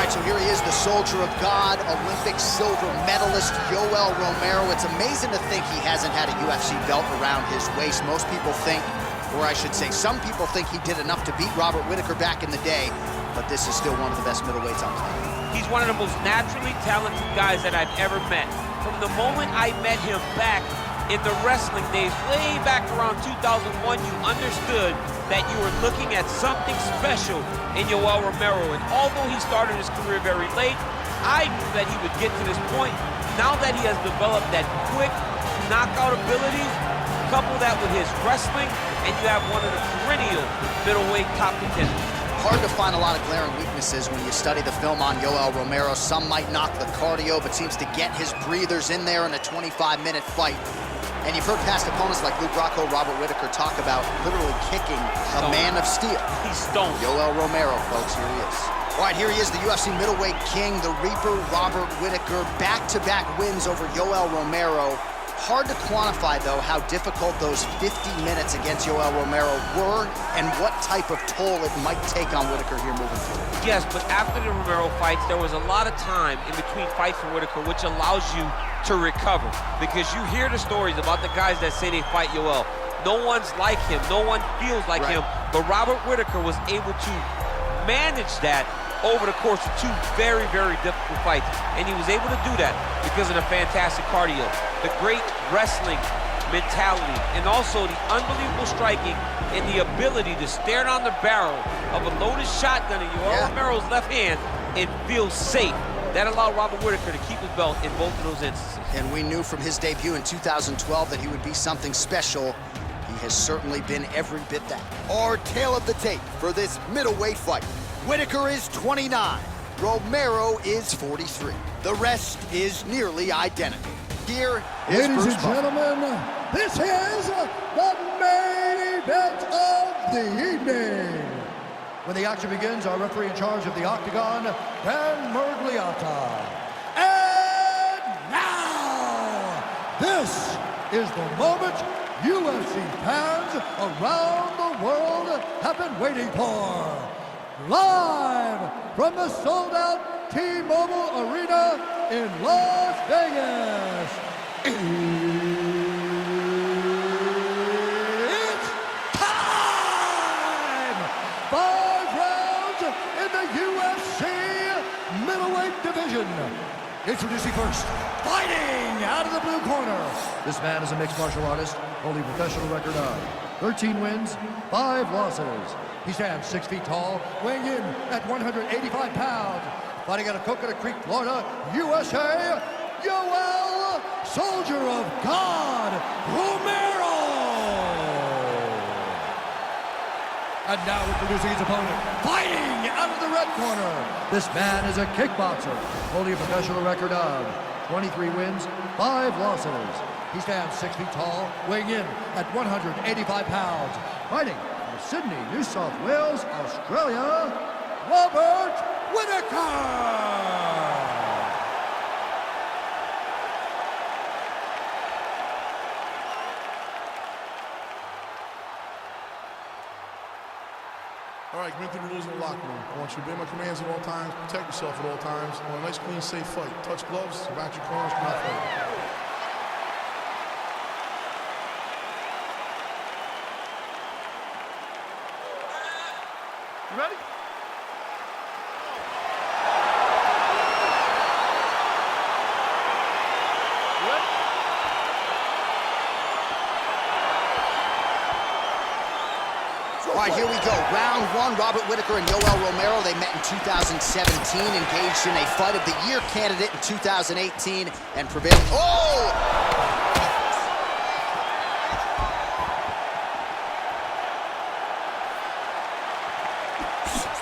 right, so here he is, the soldier of God, Olympic silver medalist, Yoël Romero. It's amazing to think he hasn't had a UFC belt around his waist. Most people think, or I should say, some people think he did enough to beat Robert Uittaker back in the day, but this is still one of the best middleweights on the planet. He's one of the most naturally talented guys that I've ever met. From the moment I met him back in the wrestling days, way back around 2001, you understood that you were looking at something special in Yoël Romero. And although he started his career very late, I knew that he would get to this point. Now that he has developed that quick knockout ability, couple that with his wrestling, and you have one of the perennial middleweight top contenders. Hard to find a lot of glaring weaknesses when you study the film on Yoël Romero. Some might knock the cardio, but seems to get his breathers in there in a 25-minute fight. And you've heard past opponents like Luke Rockhold, Robert Uittaker talk about literally kicking a man of steel. He's stoned. Yoël Romero, folks, here he is. All right, here he is, the UFC middleweight king, the Reaper, Robert Uittaker. Back-to-back wins over Yoël Romero. Hard to quantify, though, how difficult those 50 minutes against Yoël Romero were and what type of toll it might take on Uittaker here moving forward. Yes, but after the Romero fights, there was a lot of time in between fights for Uittaker, which allows you to recover. Because you hear the stories about the guys that say they fight Yoël. No one's like him. No one feels like him. But Robert Uittaker was able to manage that over the course of two very, very difficult fights. And he was able to do that because of the fantastic cardio, the great wrestling mentality, and also the unbelievable striking and the ability to stare down the barrel of a loaded shotgun in Yoël Romero's left hand and feel safe. That allowed Robert Uittaker to keep his belt in both of those instances. And we knew from his debut in 2012 that he would be something special. He has certainly been every bit that. Our tale of the tape for this middleweight fight. Uittaker is 29, Romero is 43. The rest is nearly identical. Here is Ladies and gentlemen, this is the main event of the evening. When the action begins, our referee in charge of the Octagon, Dan Mergliata. And now, this is the moment UFC fans around the world have been waiting for. Live from the sold-out T-Mobile Arena in Las Vegas. It's time! 5 rounds in the UFC middleweight division. Introducing first, fighting out of the blue corner. This man is a mixed martial artist, holding a professional record of 13 wins, 5 losses. He stands 6 feet tall, weighing in at 185 pounds. Fighting out of Coconut Creek, Florida, USA, Yoël, Soldier of God, Romero. And now introducing his opponent, fighting out of the red corner. This man is a kickboxer, holding a professional record of 23 wins, 5 losses. He stands 6 feet tall, weighing in at 185 pounds. Fighting from Sydney, New South Wales, Australia, Robert Uittaker. All right, commit to the rules in the locker room. I want you to obey my commands at all times, protect yourself at all times. I want a nice, clean, safe fight. Touch gloves, back your corners, come out fight. You ready? All right, here we go. Round 1, Robert Uittaker and Yoël Romero. They met in 2017, engaged in a Fight of the Year candidate in 2018, and prevailed. Oh!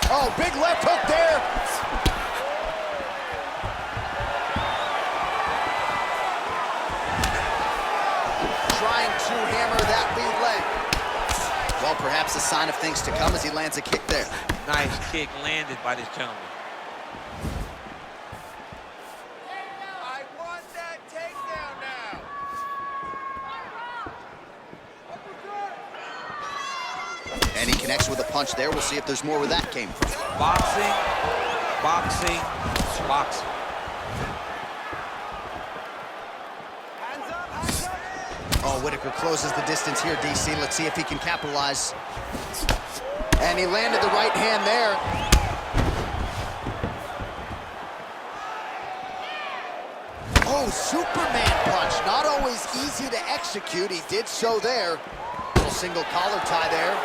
Oh, big left hook there. Trying to hammer that lead leg. Well, perhaps a sign of things to come as he lands a kick there. Nice kick landed by this gentleman. I want that takedown now. And he connects with a punch there. We'll see if there's more where that came from. Boxing Boxing, boxing. Oh, Whittaker closes the distance here, DC. Let's see if he can capitalize. And he landed the right hand there. Oh, Superman punch. Not always easy to execute. He did so there. Little single collar tie there.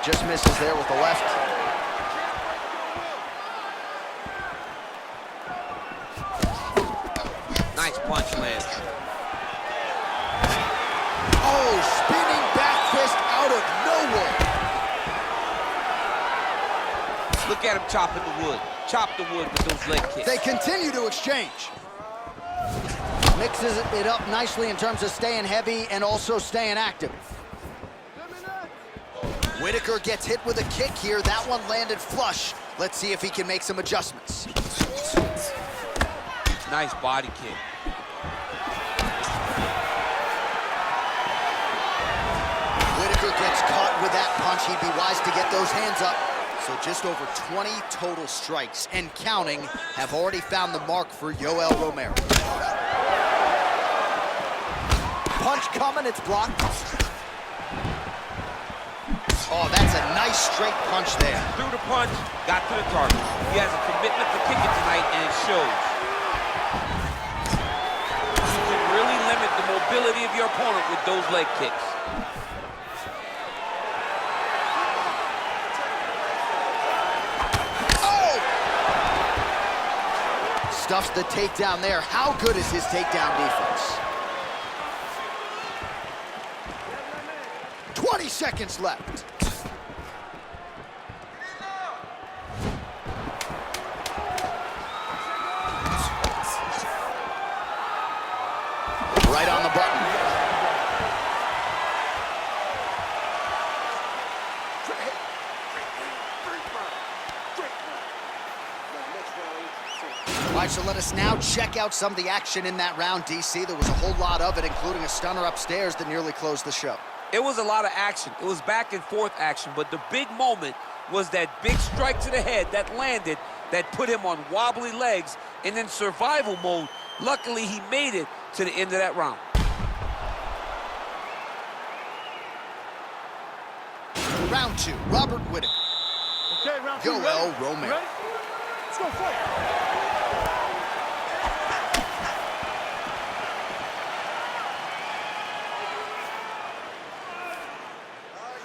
Just misses there with the left. Nice punch lands. Oh, spinning back fist out of nowhere. Look at him chopping the wood. Chop the wood with those leg kicks. They continue to exchange. Mixes it up nicely in terms of staying heavy and also staying active. Whittaker gets hit with a kick here. That one landed flush. Let's see if he can make some adjustments. Nice body kick. Whittaker gets caught with that punch. He'd be wise to get those hands up. So just over 20 total strikes and counting have already found the mark for Yoel Romero. Punch coming, it's blocked. Oh, that's a nice straight punch there. Threw the punch, got to the target. He has a commitment to kicking tonight, and it shows. You can really limit the mobility of your opponent with those leg kicks. Oh! Stuffs the takedown there. How good is his takedown defense? 20 seconds left. Right on the button. All right, so let us now check out some of the action in that round, DC. There was a whole lot of it, including a stunner upstairs that nearly closed the show. It was a lot of action. It was back and forth action, but the big moment was that big strike to the head that landed, that put him on wobbly legs, and in survival mode. Luckily, he made it to the end of that round. Round two, Robert Whittaker. Okay, round two. Yoel Romero. Ready? Let's go fight.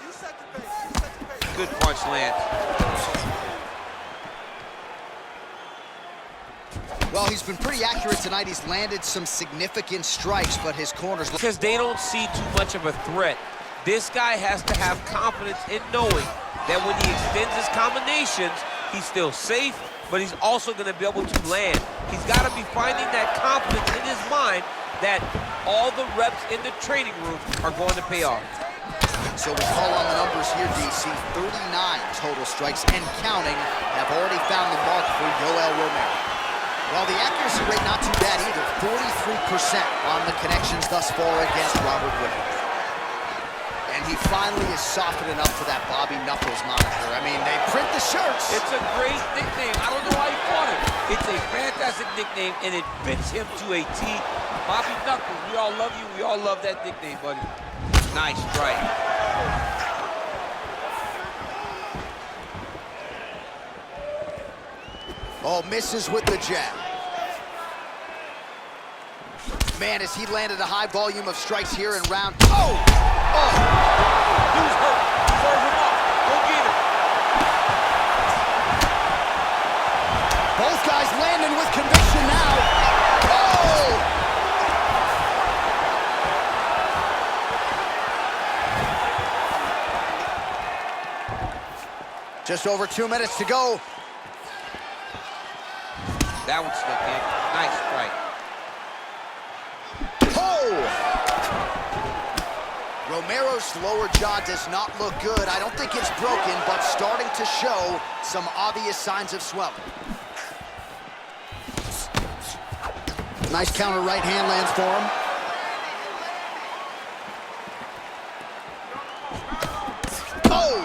You set the pace. You set the pace. Good punch lands. Well, he's been pretty accurate tonight. He's landed some significant strikes, but his corners... Because they don't see too much of a threat. This guy has to have confidence in knowing that when he extends his combinations, he's still safe, but he's also going to be able to land. He's got to be finding that confidence in his mind that all the reps in the training room are going to pay off. So we call on the numbers here, DC. 39 total strikes and counting have already found the mark for Yoel Romero. Well, the accuracy rate not too bad either. 43% on the connections thus far against Robert Whittaker. And he finally is softening up to that Bobby Knuckles moniker. I mean, they print the shirts. It's a great nickname. I don't know why he fought it. It's a fantastic nickname, and it fits him to a T. Bobby Knuckles, we all love you. We all love that nickname, buddy. Nice strike. Oh, misses with the jab. Man, as he landed a high volume of strikes here in round... Oh! Oh! Who's hurt? Serve him up. Go get him. Both guys landing with conviction now. Oh! Just over 2 minutes to go. That one slipped in. Nice strike. Oh! Romero's lower jaw does not look good. I don't think it's broken, but starting to show some obvious signs of swelling. Nice counter right hand lands for him. Oh!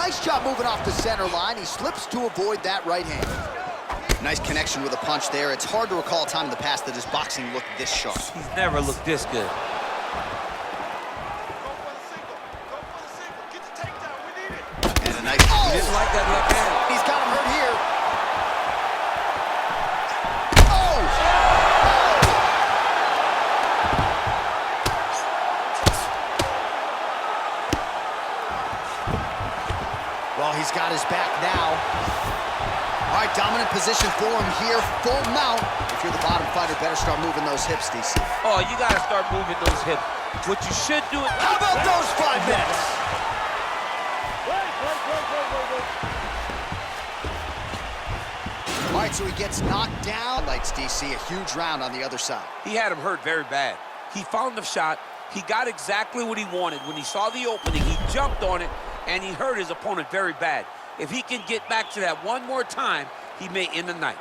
Nice job moving off the center line. He slips to avoid that right hand. Nice connection with a punch there. It's hard to recall a time in the past that his boxing looked this sharp. He's never looked this good. Go for the single. Get the takedown. We need it. And a nice... He didn't like that left hand. He's got him hurt here. Oh! Well, he's got his back now. All right, dominant position for him here. Full mount. If you're the bottom fighter, better start moving those hips, DC. Oh, you got to start moving those hips. What you should do is... How about those 5 minutes? All right, so he gets knocked down. Lights, DC, a huge round on the other side. He had him hurt very bad. He found the shot. He got exactly what he wanted. When he saw the opening, he jumped on it, and he hurt his opponent very bad. If he can get back to that one more time, he may end the night.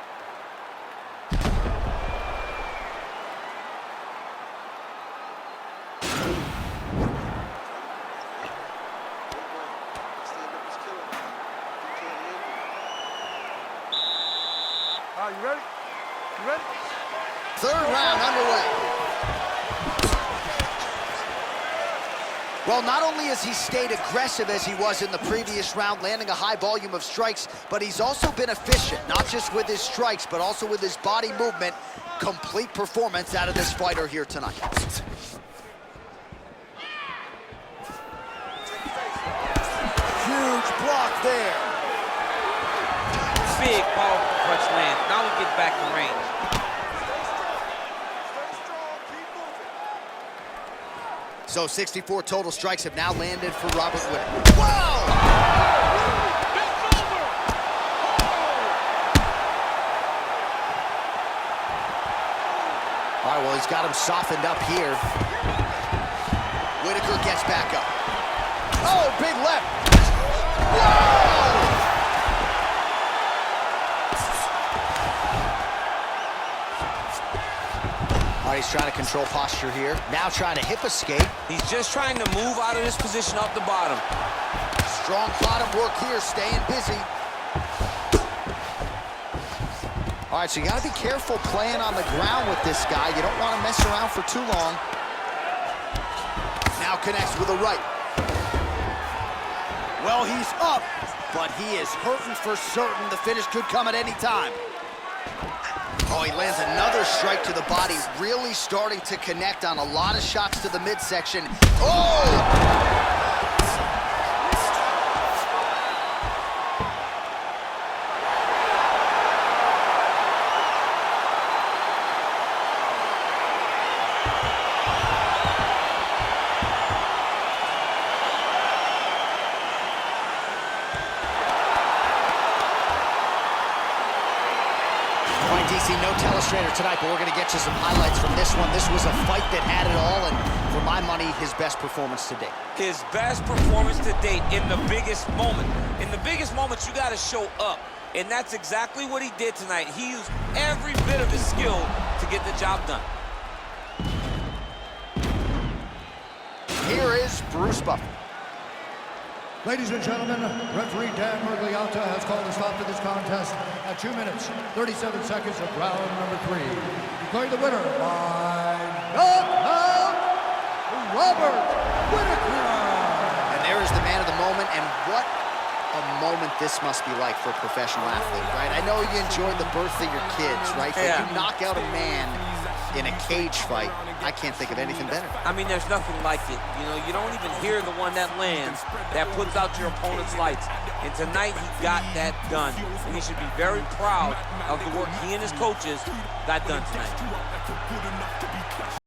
All right, you ready? You ready? Third round underway. Well, not only has he stayed aggressive as he was in the previous round, landing a high volume of strikes, but he's also been efficient, not just with his strikes, but also with his body movement. Complete performance out of this fighter here tonight. Huge block there. Big, powerful punch land. Now he gets back in range. So 64 total strikes have now landed for Robert Uittaker. Wow! All right, well, he's got him softened up here. Uittaker gets back up. Oh, big left. Whoa! All right, he's trying to control posture here. Now trying to hip escape. He's just trying to move out of this position off the bottom. Strong bottom work here, staying busy. All right, so you got to be careful playing on the ground with this guy. You don't want to mess around for too long. Now connects with a right. Well, he's up, but he is hurting for certain. The finish could come at any time. Oh, he lands another strike to the body, really starting to connect on a lot of shots to the midsection. Oh! DC, no telestrator tonight, but we're going to get you some highlights from this one. This was a fight that had it all, and for my money, his best performance to date. His best performance to date in the biggest moment. In the biggest moments, you got to show up, and that's exactly what he did tonight. He used every bit of his skill to get the job done. Here is Bruce Buffer. Ladies and gentlemen, referee Dan Mergliata has called a stop to this contest at 2 minutes, 37 seconds of round number 3. Declaring the winner by knockout, Robert Uittaker. And there is the man of the moment, and what a moment this must be like for a professional athlete, right? I know you enjoyed the birth of your kids, right? But Yeah. you knock out a man in a cage fight, I can't think of anything better. I mean, there's nothing like it. You know, you don't even hear the one that lands, that puts out your opponent's lights. And tonight, he got that done. And he should be very proud of the work he and his coaches got done tonight.